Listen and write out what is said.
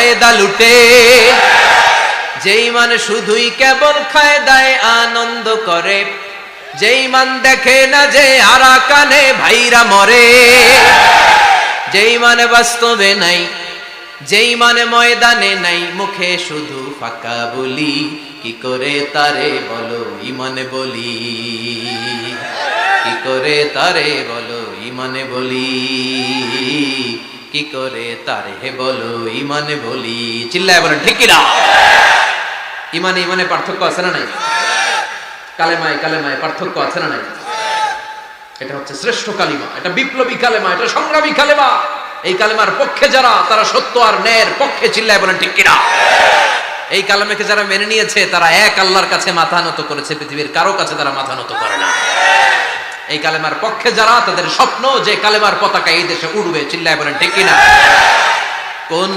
ফায়দা লুটে। যে ইমান শুধুই কেবল ফায়দায় আনন্দ করে, যে ইমান দেখে না যে আরাকানে ভাইরা মরে, যে ইমান বাস্তবে নাই, যে ইমান ময়দানে নাই, মুখে শুধু ফাঁকা বলি, কি করে তারে বলো ইমানে বলি, কি করে তারে বলো ইমানে বলি, কি করে তারে বলো ইমানে বলি। চিল্লায় বলেন ঠিক কিনা? ইমানে ইমানে পার্থক্য আছে না নাই? কালেমায় কালেমায় পার্থক্য আছে না নাই? এটা হচ্ছে শ্রেষ্ঠ কালিমা, এটা বিপ্লবী কালেমা, এটা সংগ্রামী কালেমা। এই কালেমার পক্ষে যারা, তারা সত্য আর ন্যায়ের পক্ষে। চিল্লায় বলেন ঠিক কিনা? এই কালেমাকে যারা মেনে নিয়েছে তারা এক আল্লাহর কাছে মাথা নত করেছে, পৃথিবীর কারো কাছে তারা মাথা নত করে না। এই কালেমার পক্ষে যারা, তাদের স্বপ্ন যে কালেমার পতাকা এই দেশে উড়বে। চিল্লায় বলেন ঠিক কিনা? কোন